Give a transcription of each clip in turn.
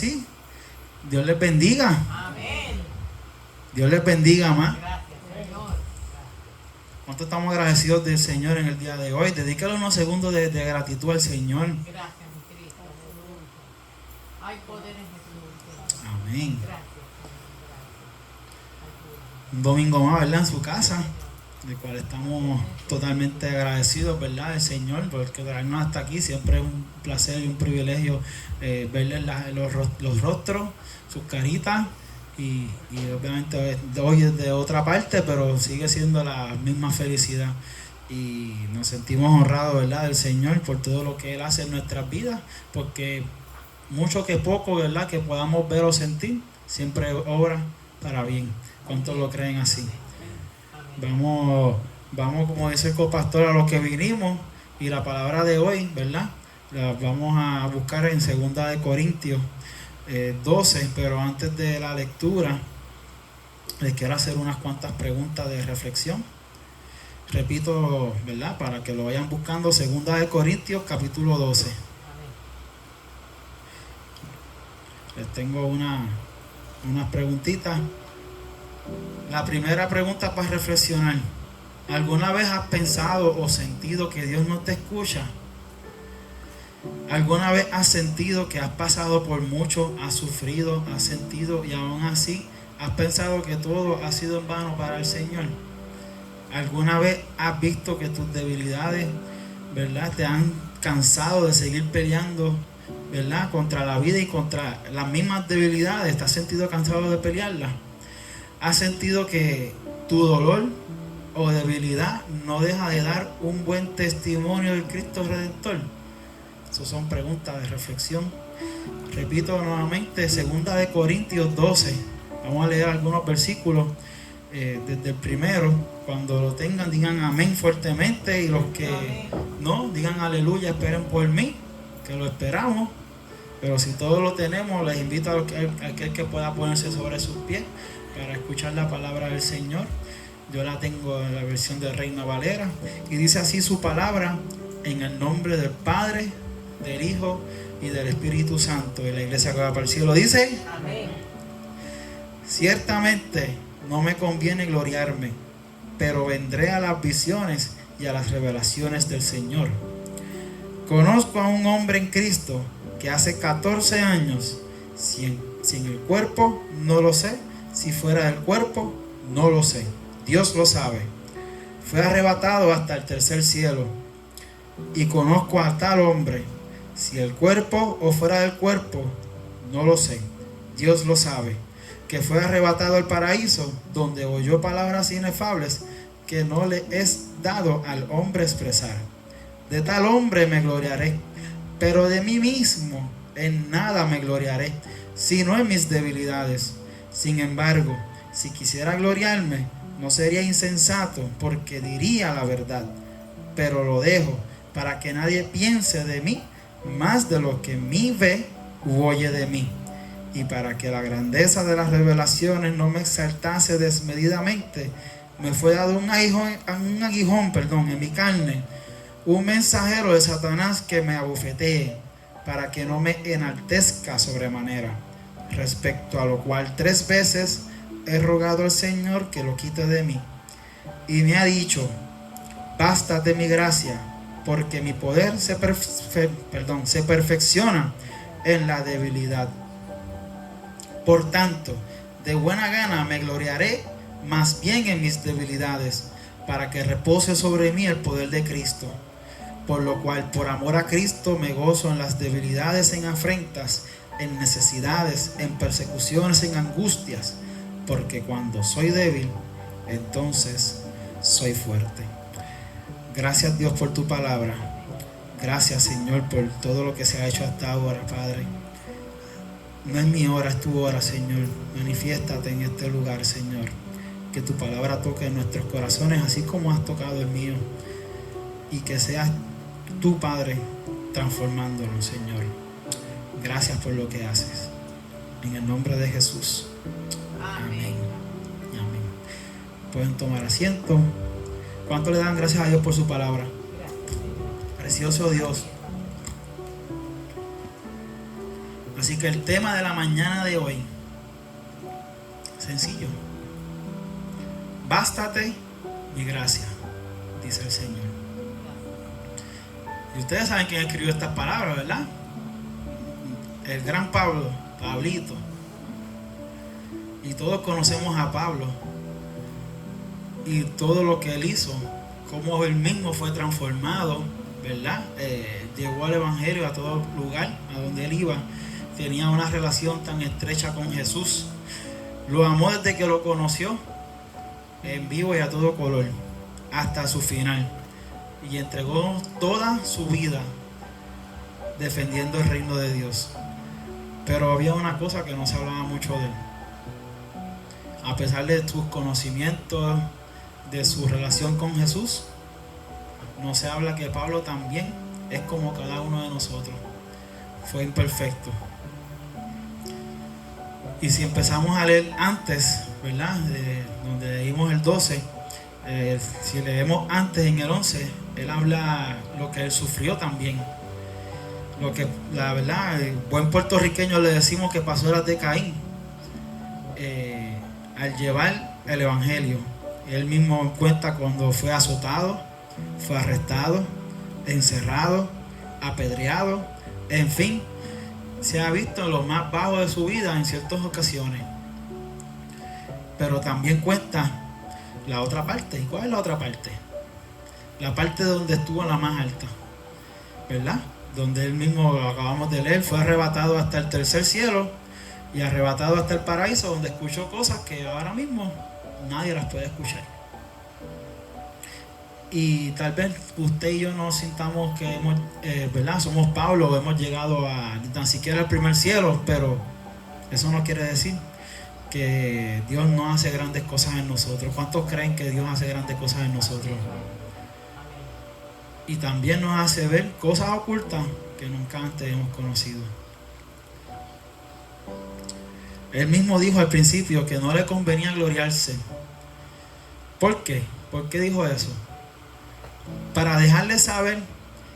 Sí, Dios les bendiga. Amén. Dios les bendiga más. Gracias, Señor. ¿Cuánto estamos agradecidos del Señor en el día de hoy? Dedícale unos segundos de gratitud al Señor. Gracias, mi Cristo. Hay poder en Jesús. Amén. Gracias. Un domingo más, ¿verdad? En su casa, del cual estamos totalmente agradecidos, ¿verdad? Del Señor, porque traernos hasta aquí siempre es un placer y un privilegio verles los rostros, sus caritas. Y obviamente hoy es de otra parte, pero sigue siendo la misma felicidad. Y nos sentimos honrados, ¿verdad? Del Señor por todo lo que Él hace en nuestras vidas, porque mucho que poco, ¿verdad? Que podamos ver o sentir, siempre obra para bien. ¿Cuántos lo creen así? Vamos, como dice el copastor, a lo que vinimos, y la palabra de hoy, ¿verdad? La vamos a buscar en 2 de Corintios 12, pero antes de la lectura les quiero hacer unas cuantas preguntas de reflexión. Repito, ¿verdad? Para que lo vayan buscando, 2 de Corintios capítulo 12. Les tengo unas preguntitas. La primera pregunta para reflexionar: ¿alguna vez has pensado o sentido que Dios no te escucha? ¿Alguna vez has sentido que has pasado por mucho, has sufrido, has sentido y aún así has pensado que todo ha sido en vano para el Señor? ¿Alguna vez has visto que tus debilidades, ¿verdad?, te han cansado de seguir peleando, ¿verdad?, contra la vida y contra las mismas debilidades? ¿Te has sentido cansado de pelearlas? ¿Has sentido que tu dolor o debilidad no deja de dar un buen testimonio del Cristo Redentor? Esas son preguntas de reflexión. Repito nuevamente, 2 de Corintios 12. Vamos a leer algunos versículos desde el primero. Cuando lo tengan, digan amén fuertemente, y los que no, digan aleluya, esperen por mí, que lo esperamos. Pero si todos lo tenemos, les invito a aquel que pueda ponerse sobre sus pies para escuchar la palabra del Señor. Yo la tengo en la versión de Reina Valera, y dice así su palabra: en el nombre del Padre, del Hijo y del Espíritu Santo. Y la iglesia que va para el cielo dice: Amén. Ciertamente no me conviene gloriarme, pero vendré a las visiones y a las revelaciones del Señor. Conozco a un hombre en Cristo que hace 14 años, si en el cuerpo, no lo sé; si fuera del cuerpo, no lo sé. Dios lo sabe. Fue arrebatado hasta el tercer cielo. Y conozco a tal hombre, si el cuerpo o fuera del cuerpo, no lo sé. Dios lo sabe. Que fue arrebatado al paraíso, donde oyó palabras inefables que no le es dado al hombre expresar. De tal hombre me gloriaré, pero de mí mismo en nada me gloriaré, sino en mis debilidades. Sin embargo, si quisiera gloriarme, no sería insensato, porque diría la verdad. Pero lo dejo, para que nadie piense de mí más de lo que mí ve u oye de mí, y para que la grandeza de las revelaciones no me exaltase desmedidamente, me fue dado un aguijón en mi carne, un mensajero de Satanás que me abofetee, para que no me enaltezca sobremanera. Respecto a lo cual 3 veces he rogado al Señor que lo quite de mí, y me ha dicho: bástate mi gracia, porque mi poder se perfecciona en la debilidad. Por tanto, de buena gana me gloriaré más bien en mis debilidades, para que repose sobre mí el poder de Cristo. Por lo cual, por amor a Cristo, me gozo en las debilidades, en afrentas, en necesidades, en persecuciones, en angustias, porque cuando soy débil, entonces soy fuerte. Gracias, Dios, por tu palabra. Gracias, Señor, por todo lo que se ha hecho hasta ahora, Padre. No es mi hora, es tu hora, Señor. Manifiéstate en este lugar, Señor. Que tu palabra toque nuestros corazones, así como has tocado el mío. Y que seas tú, Padre, transformándonos, Señor. Gracias por lo que haces. En el nombre de Jesús. Amén. Amén. Pueden tomar asiento. ¿Cuánto le dan gracias a Dios por su palabra? Precioso Dios. Así que el tema de la mañana de hoy, sencillo. Bástate mi gracia, dice el Señor. Y ustedes saben quién escribió estas palabras, ¿verdad? El gran Pablo, Pablito. Y todos conocemos a Pablo y todo lo que él hizo, cómo él mismo fue transformado, ¿verdad? Llegó al Evangelio a todo lugar a donde él iba. Tenía una relación tan estrecha con Jesús. Lo amó desde que lo conoció, en vivo y a todo color, hasta su final. Y entregó toda su vida defendiendo el reino de Dios. Pero había una cosa que no se hablaba mucho de él. A pesar de sus conocimientos, de su relación con Jesús, no se habla que Pablo también es como cada uno de nosotros. Fue imperfecto. Y si empezamos a leer antes, ¿verdad? Donde leímos el 12, si leemos antes en el 11, él habla lo que él sufrió también. Lo que, la verdad, el buen puertorriqueño le decimos que pasó las de Caín. Al llevar el Evangelio, él mismo cuenta cuando fue azotado, fue arrestado, encerrado, apedreado, en fin, se ha visto en lo más bajo de su vida en ciertas ocasiones. Pero también cuenta la otra parte. ¿Y cuál es la otra parte? La parte donde estuvo en la más alta, ¿verdad? Donde él mismo, lo acabamos de leer, fue arrebatado hasta el tercer cielo y arrebatado hasta el paraíso, donde escuchó cosas que ahora mismo nadie las puede escuchar. Y tal vez usted y yo nos sintamos que hemos, ¿verdad? Somos Pablo, hemos llegado a ni tan siquiera al primer cielo, pero eso no quiere decir que Dios no hace grandes cosas en nosotros. ¿Cuántos creen que Dios hace grandes cosas en nosotros? Y también nos hace ver cosas ocultas que nunca antes hemos conocido. Él mismo dijo al principio que no le convenía gloriarse. ¿Por qué? ¿Por qué dijo eso? Para dejarles saber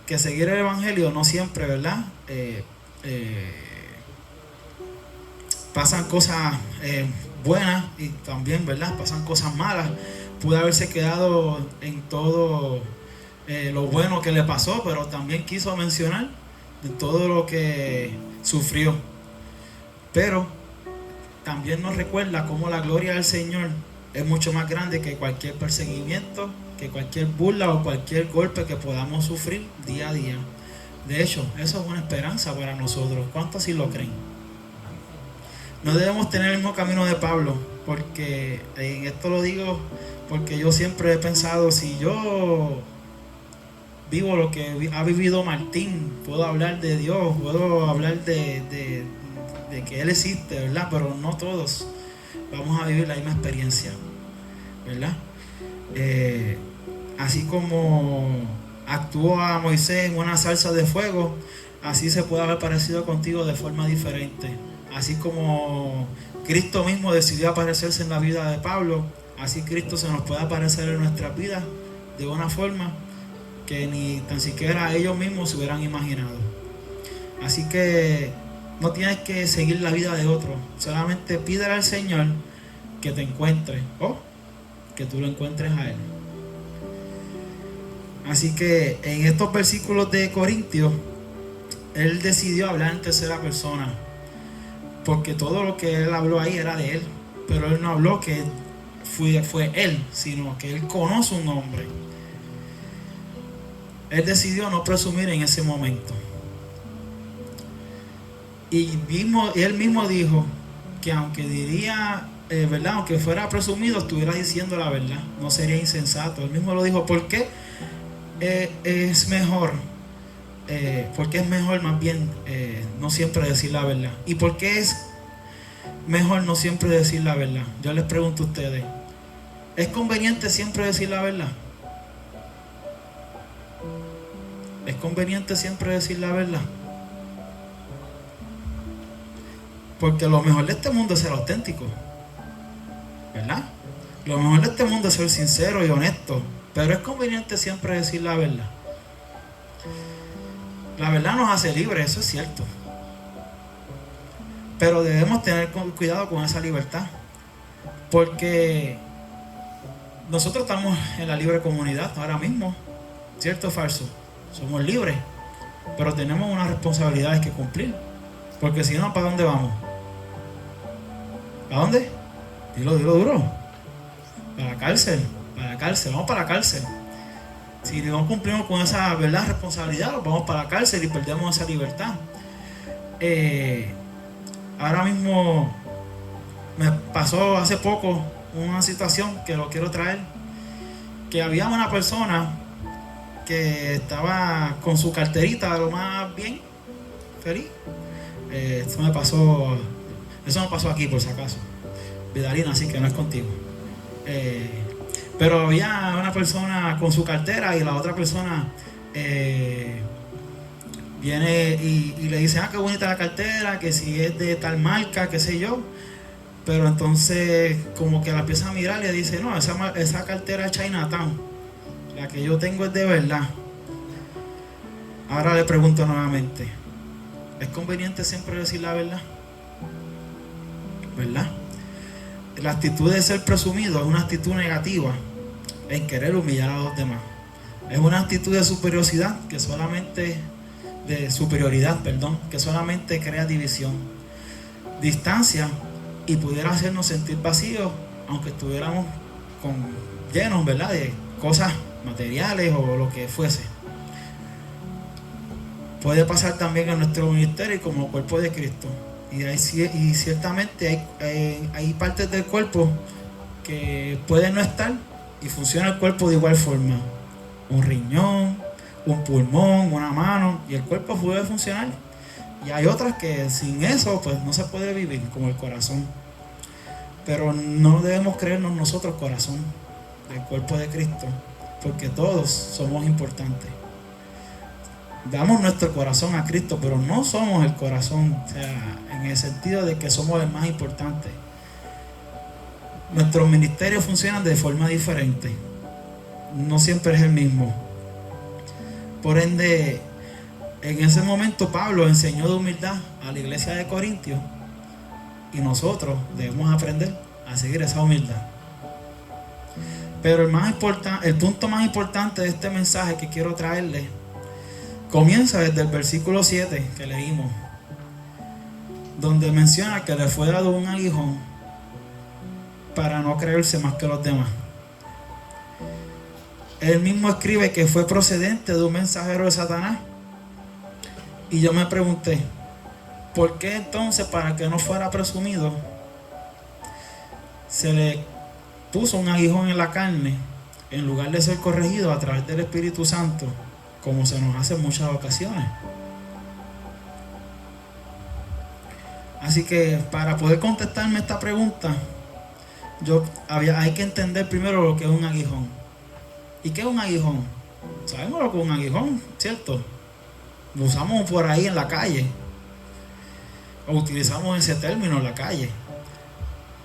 que seguir el Evangelio no siempre, ¿verdad? Pasan cosas buenas y también, ¿verdad? Pasan cosas malas. Pudo haberse quedado en todo lo bueno que le pasó, pero también quiso mencionar de todo lo que sufrió. Pero también nos recuerda cómo la gloria del Señor es mucho más grande que cualquier perseguimiento, que cualquier burla o cualquier golpe que podamos sufrir día a día. De hecho, eso es una esperanza para nosotros. ¿Cuántos así lo creen? No debemos tener el mismo camino de Pablo, porque en esto lo digo porque yo siempre he pensado, si yo vivo lo que ha vivido Martín, puedo hablar de Dios, puedo hablar de que Él existe, ¿verdad? Pero no todos vamos a vivir la misma experiencia, ¿verdad? Así como actuó a Moisés en una salsa de fuego, así se puede haber parecido contigo de forma diferente. Así como Cristo mismo decidió aparecerse en la vida de Pablo, así Cristo se nos puede aparecer en nuestras vidas de una forma que ni tan siquiera ellos mismos se hubieran imaginado. Así que no tienes que seguir la vida de otro, solamente pídele al Señor que te encuentre o que tú lo encuentres a Él. Así que en estos versículos de Corintios, él decidió hablar en tercera persona, porque todo lo que él habló ahí era de él, pero él no habló que fue él, sino que él conoce un hombre. Él decidió no presumir en ese momento. Y él mismo dijo que aunque diría, ¿verdad? Aunque fuera presumido, estuviera diciendo la verdad, no sería insensato. Él mismo lo dijo. ¿Por qué? Es mejor, porque es mejor más bien no siempre decir la verdad. ¿Y por qué es mejor no siempre decir la verdad? Yo les pregunto a ustedes, ¿es conveniente siempre decir la verdad? ¿Es conveniente siempre decir la verdad? Porque lo mejor de este mundo es ser auténtico, ¿verdad? Lo mejor de este mundo es ser sincero y honesto. Pero es conveniente siempre decir la verdad. La verdad nos hace libres, eso es cierto. Pero debemos tener cuidado con esa libertad, porque nosotros estamos en la libre comunidad ahora mismo, ¿cierto o falso? Somos libres, pero tenemos unas responsabilidades que cumplir, porque si no, ¿para dónde vamos? ¿Para dónde? Dilo duro. Para la cárcel, vamos para la cárcel. Si no cumplimos con esa, ¿verdad?, responsabilidad, vamos para la cárcel y perdemos esa libertad. Ahora mismo me pasó hace poco una situación que lo quiero traer, que había una persona que estaba con su carterita lo más bien, feliz. Eso no pasó aquí por si acaso, Vidalina, así que no es contigo. Pero había una persona con su cartera y la otra persona viene y le dice: qué bonita la cartera, que si es de tal marca, qué sé yo. Pero entonces como que la empieza a mirar y le dice: no, esa cartera es Chinatown, la que yo tengo es de verdad. Ahora le pregunto nuevamente: ¿es conveniente siempre decir la verdad? ¿Verdad? La actitud de ser presumido es una actitud negativa en querer humillar a los demás. Es una actitud de superioridad que solamente crea división, distancia, y pudiera hacernos sentir vacíos, aunque estuviéramos llenos, ¿verdad?, de cosas materiales o lo que fuese. Puede pasar también en nuestro ministerio como cuerpo de Cristo. Y ciertamente hay partes del cuerpo que pueden no estar y funciona el cuerpo de igual forma. Un riñón, un pulmón, una mano, y el cuerpo puede funcionar. Y hay otras que sin eso pues no se puede vivir, como el corazón. Pero no debemos creernos nosotros corazón del cuerpo de Cristo, porque todos somos importantes. Damos nuestro corazón a Cristo, pero no somos el corazón, o sea, en el sentido de que somos el más importante. Nuestros ministerios funcionan de forma diferente, no siempre es el mismo. Por ende, en ese momento Pablo enseñó de humildad a la iglesia de Corintios, y nosotros debemos aprender a seguir esa humildad. Pero el punto más importante de este mensaje que quiero traerles comienza desde el versículo 7 que leímos, donde menciona que le fue dado un aguijón para no creerse más que los demás. Él mismo escribe que fue procedente de un mensajero de Satanás. Y yo me pregunté, ¿por qué entonces, para que no fuera presumido, se le puso un aguijón en la carne en lugar de ser corregido a través del Espíritu Santo, como se nos hace en muchas ocasiones? Así que para poder contestarme esta pregunta, hay que entender primero lo que es un aguijón. ¿Y qué es un aguijón? Sabemos lo que es un aguijón, ¿cierto? Lo usamos por ahí en la calle, o utilizamos ese término en la calle,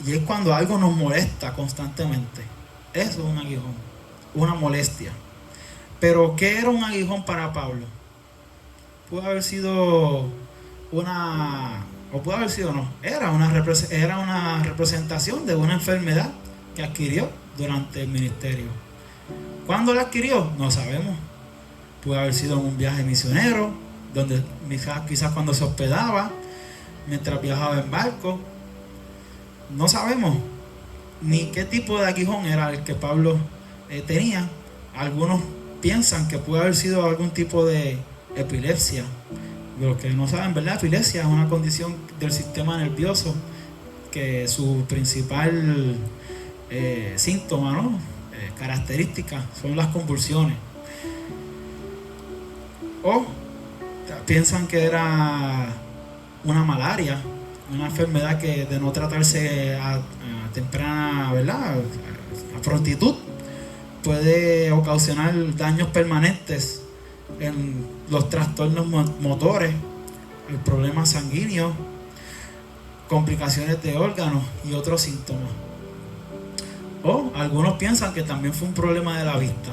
y es cuando algo nos molesta constantemente. Eso es un aguijón, una molestia. Pero ¿qué era un aguijón para Pablo? Pudo haber sido era una representación de una enfermedad que adquirió durante el ministerio. ¿Cuándo la adquirió? No sabemos. Puede haber sido en un viaje misionero, donde quizás cuando se hospedaba, mientras viajaba en barco. No sabemos ni qué tipo de aguijón era el que Pablo tenía. Algunos piensan que puede haber sido algún tipo de epilepsia. Los que no saben, ¿verdad? Epilepsia es una condición del sistema nervioso que su principal síntoma, ¿no?, característica son las convulsiones. O piensan que era una malaria, una enfermedad que, de no tratarse a temprana, ¿verdad?, a prontitud, puede ocasionar daños permanentes en los trastornos motores, el problema sanguíneo, complicaciones de órganos y otros síntomas. O algunos piensan que también fue un problema de la vista,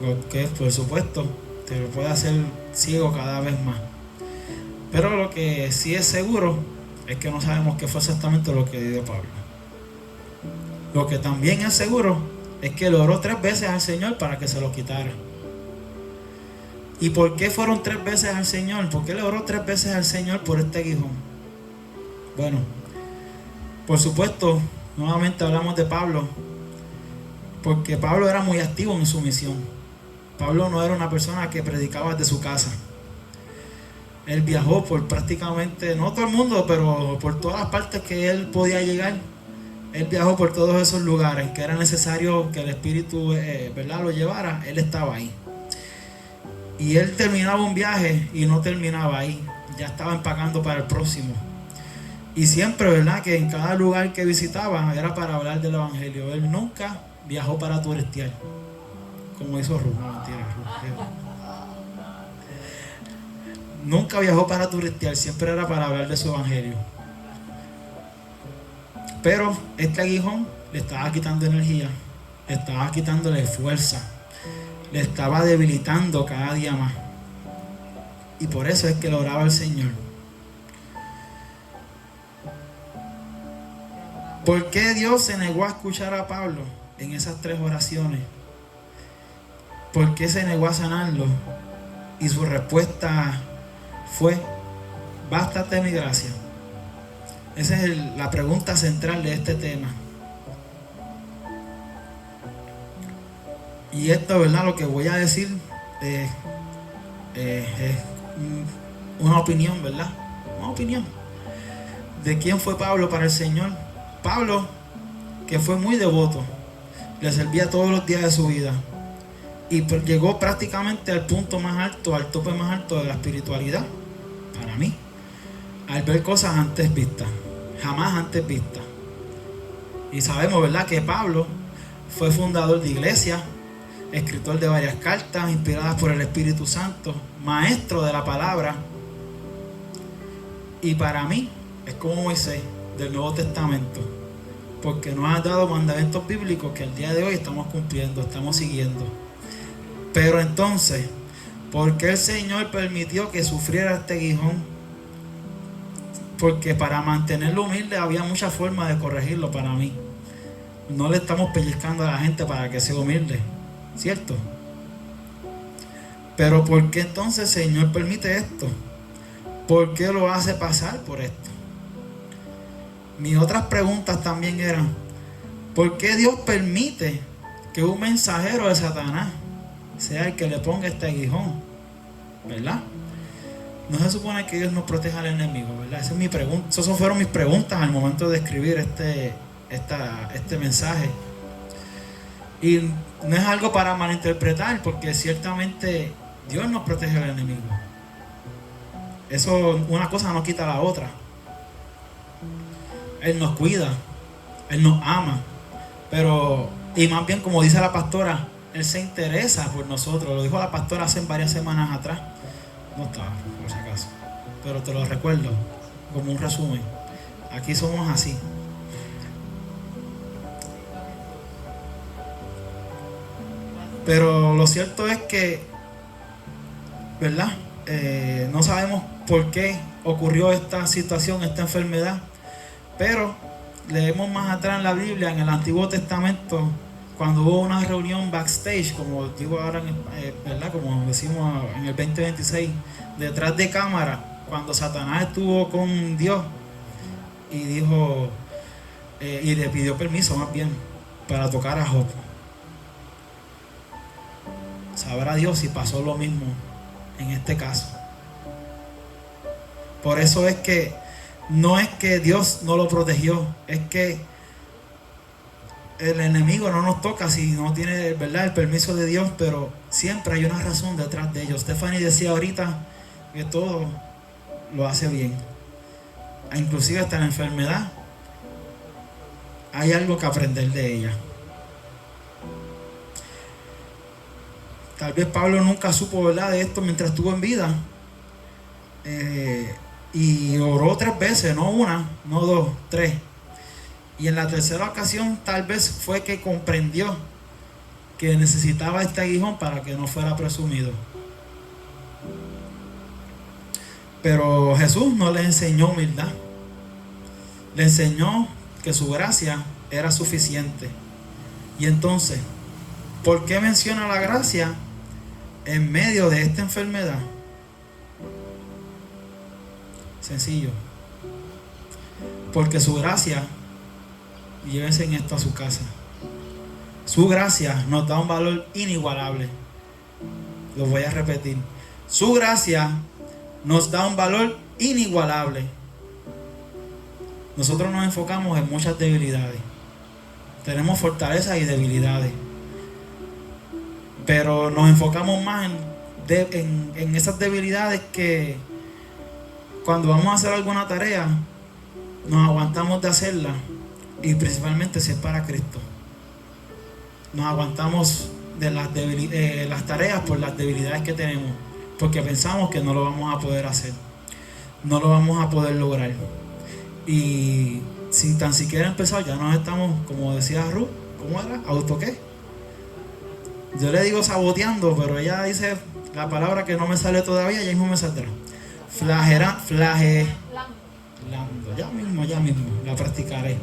lo que por supuesto te lo puede hacer ciego cada vez más. Pero lo que sí es seguro es que no sabemos qué fue exactamente lo que dio Pablo. Lo que también es seguro es que le oró 3 veces al Señor para que se lo quitara. ¿Y por qué fueron 3 veces al Señor? ¿Por qué le oró 3 veces al Señor por este aguijón? Bueno, por supuesto, nuevamente hablamos de Pablo, porque Pablo era muy activo en su misión. Pablo no era una persona que predicaba desde su casa. Él viajó por prácticamente, no todo el mundo, pero por todas las partes que él podía llegar. Él viajó por todos esos lugares que era necesario que el Espíritu ¿verdad? Lo llevara. Él estaba ahí. Y él terminaba un viaje y no terminaba ahí. Ya estaba empacando para el próximo. Y siempre, ¿verdad? Que en cada lugar que visitaba era para hablar del Evangelio. Él nunca viajó para turistear, como hizo Ruth. No, mentira, Ruth. Nunca viajó para turistear, siempre era para hablar de su Evangelio. Pero este aguijón le estaba quitando energía, le estaba quitándole fuerza, le estaba debilitando cada día más. Y por eso es que le oraba al Señor. ¿Por qué Dios se negó a escuchar a Pablo en esas 3 oraciones? ¿Por qué se negó a sanarlo? Y su respuesta fue: bástate mi gracia. Esa es la pregunta central de este tema. Y esto, ¿verdad? Lo que voy a decir es una opinión, ¿verdad? Una opinión. ¿De quién fue Pablo para el Señor? Pablo, que fue muy devoto, le servía todos los días de su vida. Y llegó prácticamente al punto más alto, al tope más alto de la espiritualidad, para mí, al ver cosas antes vistas, jamás antes vistas. Y sabemos, ¿verdad?, que Pablo fue fundador de iglesia, escritor de varias cartas inspiradas por el Espíritu Santo, maestro de la palabra. Y para mí es como Moisés del Nuevo Testamento, porque nos ha dado mandamientos bíblicos que al día de hoy estamos cumpliendo, estamos siguiendo. Pero entonces, ¿por qué el Señor permitió que sufriera este aguijón? Porque para mantenerlo humilde había muchas formas de corregirlo para mí. No le estamos pellizcando a la gente para que sea humilde, ¿cierto? Pero ¿por qué entonces el Señor permite esto? ¿Por qué lo hace pasar por esto? Mis otras preguntas también eran: ¿por qué Dios permite que un mensajero de Satanás sea el que le ponga este aguijón? ¿Verdad? No se supone que Dios nos proteja al enemigo, ¿verdad? Esa es mi pregunta. Esas fueron mis preguntas al momento de escribir este mensaje. Y no es algo para malinterpretar, porque ciertamente Dios nos protege al enemigo. Eso, una cosa no quita la otra. Él nos cuida, Él nos ama, pero, y más bien, como dice la pastora, Él se interesa por nosotros. Lo dijo la pastora hace varias semanas atrás. No estaba, por si acaso, pero te lo recuerdo como un resumen. Aquí somos así. Pero lo cierto es que, ¿verdad? No sabemos por qué ocurrió esta situación, esta enfermedad. Pero leemos más atrás en la Biblia, en el Antiguo Testamento, cuando hubo una reunión backstage, como digo ahora, ¿verdad? Como decimos en el 2026, detrás de cámara, cuando Satanás estuvo con Dios y dijo, y le pidió permiso más bien para tocar a Job. Sabrá Dios si pasó lo mismo en este caso. Por eso es que no es que Dios no lo protegió, es que el enemigo no nos toca si no tiene, ¿verdad?, el permiso de Dios, pero siempre hay una razón detrás de ello. Stephanie decía ahorita que todo lo hace bien, inclusive hasta la enfermedad hay algo que aprender de ella. Tal vez Pablo nunca supo, ¿verdad?, de esto mientras estuvo en vida. Y oró 3 veces, no una, no 2, 3. Y en la tercera ocasión tal vez fue que comprendió que necesitaba este aguijón para que no fuera presumido. Pero Jesús no le enseñó humildad. Le enseñó que su gracia era suficiente. Y entonces, ¿por qué menciona la gracia en medio de esta enfermedad? Sencillo. Porque su gracia, y llévense en esto a su casa, su gracia nos da un valor inigualable. Lo voy a repetir. Su gracia nos da un valor inigualable. Nosotros nos enfocamos en muchas debilidades. Tenemos fortalezas y debilidades. Pero nos enfocamos más en esas debilidades, que cuando vamos a hacer alguna tarea nos aguantamos de hacerla, y principalmente si es para Cristo. Nos aguantamos de las tareas por las debilidades que tenemos, porque pensamos que no lo vamos a poder hacer, no lo vamos a poder lograr. Y sin tan siquiera empezar ya nos estamos, como decía Ruth, ¿cómo era? ¿Auto qué? Yo le digo saboteando, pero ella dice la palabra que no me sale todavía, ya mismo me saldrá. Flagelando. Ya mismo, la practicaré.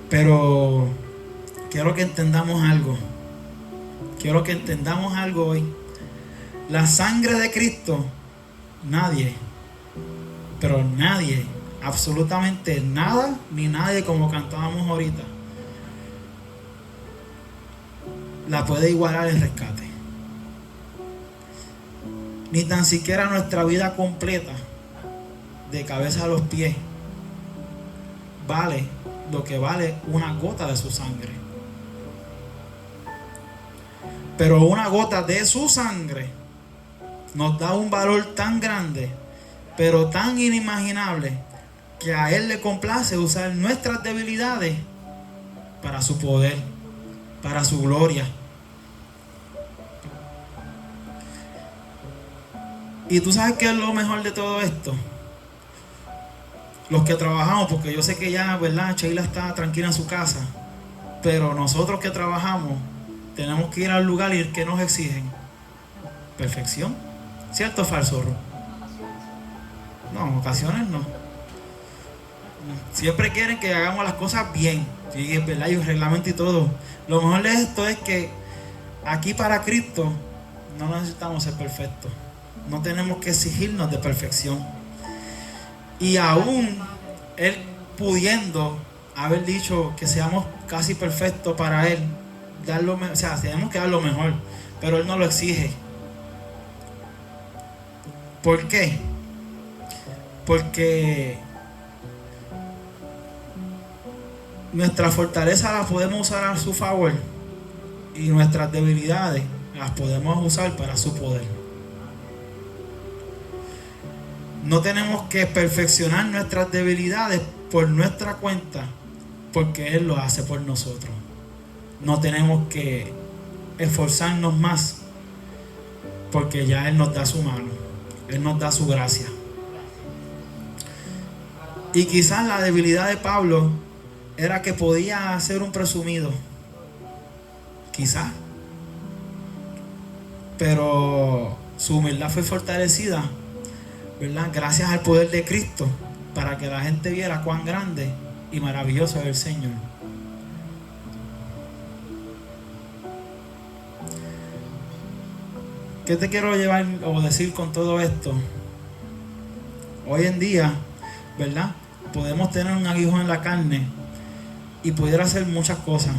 Pero quiero que entendamos algo. Quiero que entendamos algo hoy. La sangre de Cristo, nadie, pero nadie, absolutamente nada ni nadie, como cantábamos ahorita, la puede igualar el rescate. Ni tan siquiera nuestra vida completa, de cabeza a los pies, vale lo que vale una gota de su sangre. Pero una gota de su sangre nos da un valor tan grande, pero tan inimaginable, que a Él le complace usar nuestras debilidades para su poder, para su gloria. Y tú sabes qué es lo mejor de todo esto. Los que trabajamos, porque yo sé que ya, ¿verdad?, Sheila está tranquila en su casa, pero nosotros que trabajamos tenemos que ir al lugar y ¿qué nos exigen? Perfección. ¿Cierto o falso, Ru? No, en ocasiones no. Siempre quieren que hagamos las cosas bien, ¿sí? ¿Verdad? Y un reglamento y todo. Lo mejor de esto es que aquí para Cristo no necesitamos ser perfectos. No tenemos que exigirnos de perfección. Y aún Él pudiendo haber dicho que seamos casi perfectos para Él, o sea, tenemos que dar lo mejor, pero Él no lo exige. ¿Por qué? Porque nuestra fortaleza la podemos usar a su favor, y nuestras debilidades las podemos usar para su poder. No tenemos que perfeccionar nuestras debilidades por nuestra cuenta, porque Él lo hace por nosotros. No tenemos que esforzarnos más, porque ya Él nos da su mano, Él nos da su gracia. Y quizás la debilidad de Pablo era que podía ser un presumido, quizás, pero su humildad fue fortalecida, ¿verdad?, gracias al poder de Cristo, para que la gente viera cuán grande y maravilloso es el Señor. ¿Qué te quiero llevar o decir con todo esto? Hoy en día, ¿verdad?, podemos tener un aguijón en la carne y pudiera ser muchas cosas.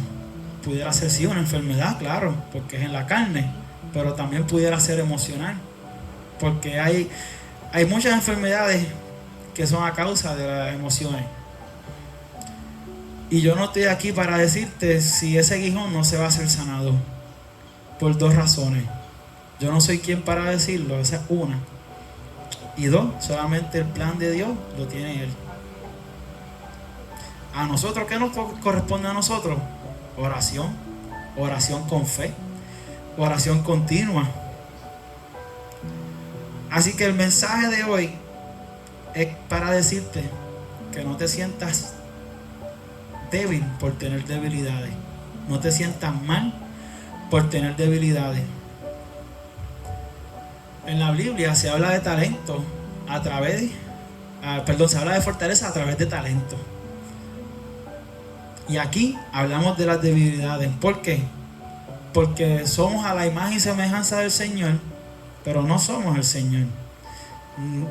Pudiera ser sí una enfermedad, claro, porque es en la carne, pero también pudiera ser emocional, porque hay muchas enfermedades que son a causa de las emociones. Y yo no estoy aquí para decirte si ese aguijón no se va a hacer sanado, por dos razones. Yo no soy quien para decirlo, esa es una. Y dos, solamente el plan de Dios lo tiene Él. A nosotros, ¿qué nos corresponde a nosotros? Oración, oración con fe, oración continua. Así que el mensaje de hoy es para decirte que no te sientas débil por tener debilidades. No te sientas mal por tener debilidades. En la Biblia se habla de talento se habla de fortaleza a través de talento. Y aquí hablamos de las debilidades. ¿Por qué? Porque somos a la imagen y semejanza del Señor, pero no somos el Señor.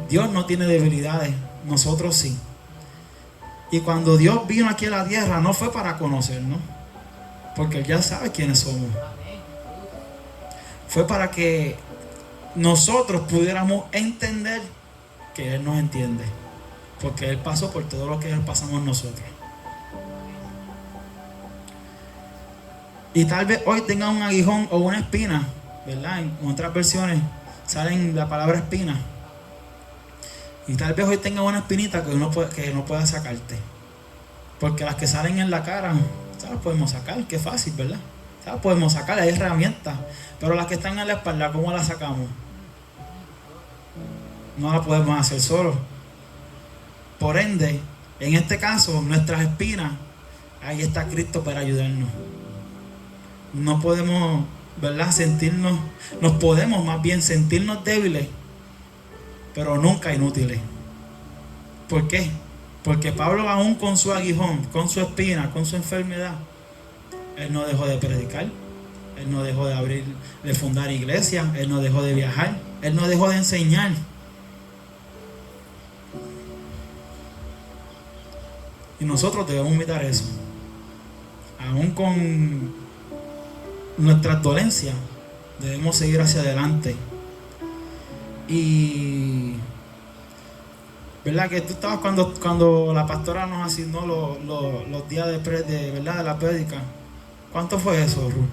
Dios no tiene debilidades, nosotros sí. Y cuando Dios vino aquí a la tierra, no fue para conocernos, porque Él ya sabe quiénes somos. Fue para que nosotros pudiéramos entender que Él nos entiende, porque Él pasó por todo lo que pasamos nosotros. Y tal vez hoy tenga un aguijón o una espina, ¿verdad? En otras versiones salen la palabra espina. Y tal vez hoy tenga una espinita que no pueda sacarte. Porque las que salen en la cara, ¿sabes? Podemos sacar, qué fácil, ¿verdad? ¿Sabes? Podemos sacar, hay herramientas. Pero las que están en la espalda, ¿cómo las sacamos? No la podemos hacer solos. Por ende, en este caso, nuestras espinas, ahí está Cristo para ayudarnos. No podemos, ¿verdad? Nos podemos más bien sentirnos débiles, pero nunca inútiles. ¿Por qué? Porque Pablo, aún con su aguijón, con su espina, con su enfermedad, él no dejó de predicar, él no dejó de fundar iglesias, él no dejó de viajar, él no dejó de enseñar. Y nosotros debemos imitar eso. Aún con nuestras dolencias, debemos seguir hacia adelante. Y ¿verdad? Que tú estabas cuando la pastora nos asignó los días de la prédica. ¿Cuánto fue eso, Ruth?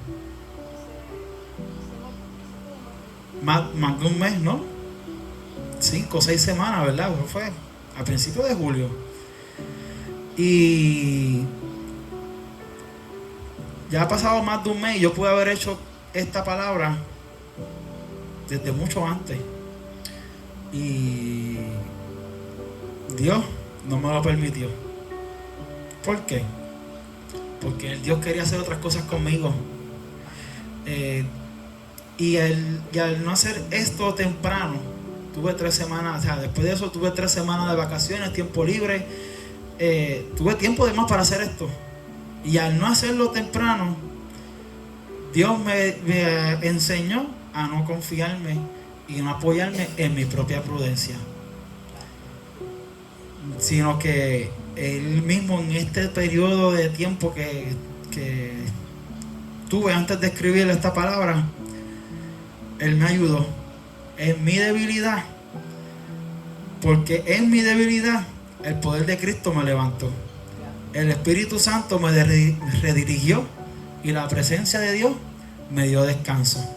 Más de un mes, ¿no? 5 o 6 semanas, ¿verdad? Fue a principios de julio. Y ya ha pasado más de un mes y yo pude haber hecho esta palabra desde mucho antes. Y Dios no me lo permitió. ¿Por qué? Porque el Dios quería hacer otras cosas conmigo. Y al no hacer esto temprano, tuve 3 semanas, o sea, después de eso tuve 3 semanas de vacaciones, tiempo libre, tuve tiempo de más para hacer esto. Y al no hacerlo temprano, Dios me enseñó a no confiarme y no apoyarme en mi propia prudencia, sino que Él mismo, en este periodo de tiempo que tuve antes de escribir esta palabra, Él me ayudó en mi debilidad, porque en mi debilidad el poder de Cristo me levantó. El Espíritu Santo me redirigió y la presencia de Dios me dio descanso.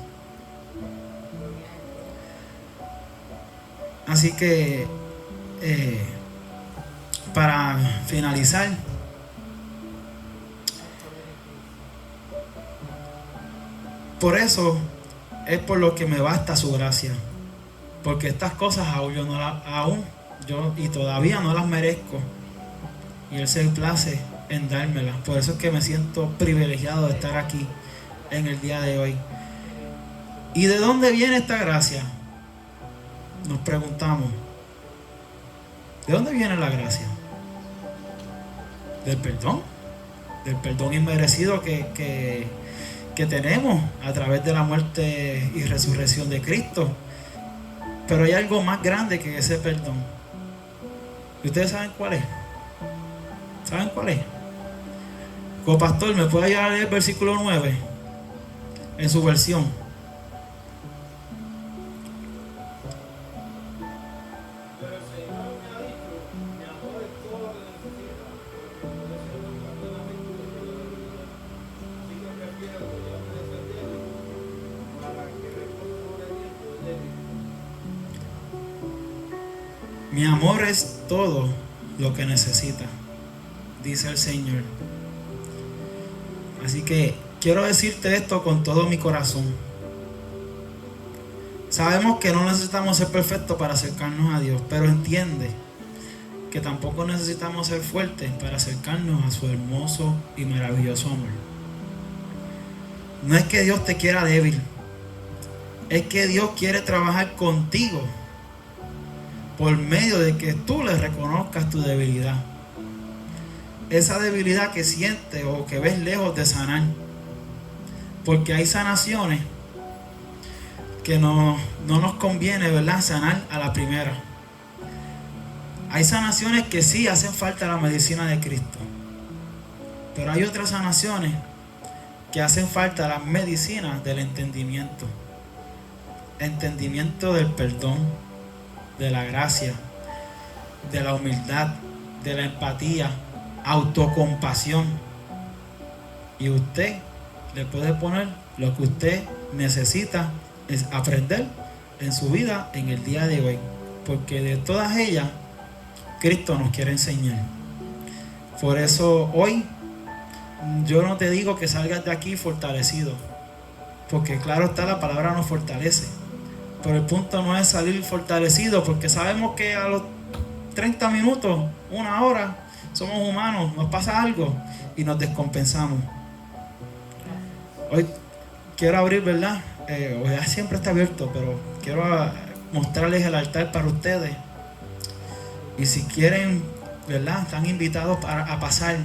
Así que para finalizar, por eso es por lo que me basta su gracia, porque estas cosas aún yo y todavía no las merezco, y Él se place en dármelas. Por eso es que me siento privilegiado de estar aquí en el día de hoy. ¿Y de dónde viene esta gracia? Nos preguntamos. ¿De dónde viene la gracia? Del perdón inmerecido que tenemos a través de la muerte y resurrección de Cristo. Pero hay algo más grande que ese perdón. ¿Y ustedes saben cuál es? ¿Saben cuál es? Como pastor, ¿me puede ayudar a leer el versículo 9 en su versión? Mi amor es todo lo que necesita, dice el Señor. Así que quiero decirte esto con todo mi corazón. Sabemos que no necesitamos ser perfectos para acercarnos a Dios, pero entiende que tampoco necesitamos ser fuertes para acercarnos a su hermoso y maravilloso amor. No es que Dios te quiera débil, es que Dios quiere trabajar contigo por medio de que tú le reconozcas tu debilidad. Esa debilidad que sientes o que ves lejos de sanar. Porque hay sanaciones que no nos conviene, ¿verdad?, sanar a la primera. Hay sanaciones que sí hacen falta la medicina de Cristo. Pero hay otras sanaciones que hacen falta las medicinas del entendimiento. Entendimiento del perdón, de la gracia, de la humildad, de la empatía, autocompasión. Y usted le puede poner lo que usted necesita es aprender en su vida en el día de hoy. Porque de todas ellas, Cristo nos quiere enseñar. Por eso hoy yo no te digo que salgas de aquí fortalecido, porque claro está, la palabra nos fortalece, pero el punto no es salir fortalecido, porque sabemos que a los 30 minutos, una hora, somos humanos, nos pasa algo y nos descompensamos. Hoy quiero abrir, ¿verdad? Ya siempre está abierto, pero quiero mostrarles el altar para ustedes, y si quieren, ¿verdad?, están invitados a pasar.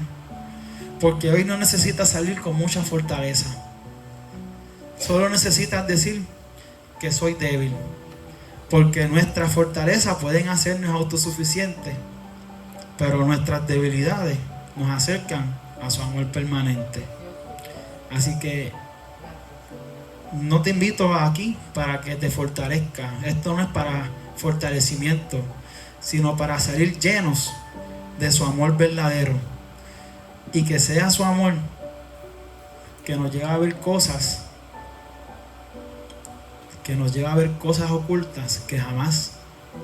Porque hoy no necesitas salir con mucha fortaleza. Solo necesitas decir que soy débil. Porque nuestras fortalezas pueden hacernos autosuficientes, pero nuestras debilidades nos acercan a su amor permanente. Así que no te invito aquí para que te fortalezcas. Esto no es para fortalecimiento, sino para salir llenos de su amor verdadero. Y que sea su amor que nos lleva a ver cosas, ocultas que jamás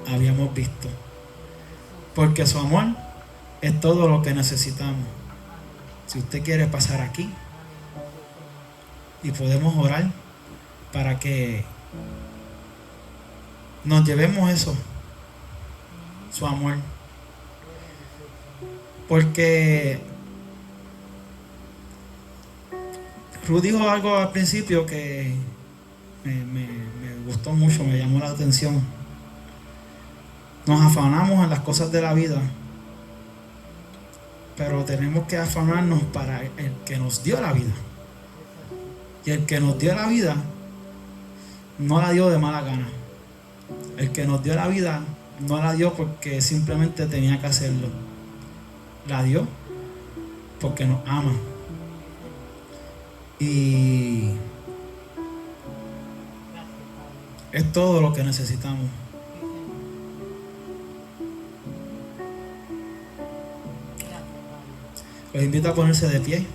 habíamos visto. Porque su amor es todo lo que necesitamos. Si usted quiere pasar aquí, y podemos orar para que nos llevemos eso, su amor. Porque Ruth dijo algo al principio que me gustó mucho, me llamó la atención. Nos afanamos en las cosas de la vida, pero tenemos que afanarnos para el que nos dio la vida. Y el que nos dio la vida no la dio de mala gana. El que nos dio la vida no la dio porque simplemente tenía que hacerlo. La dio porque nos ama. Y es todo lo que necesitamos. Los invito a ponerse de pie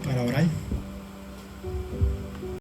para orar.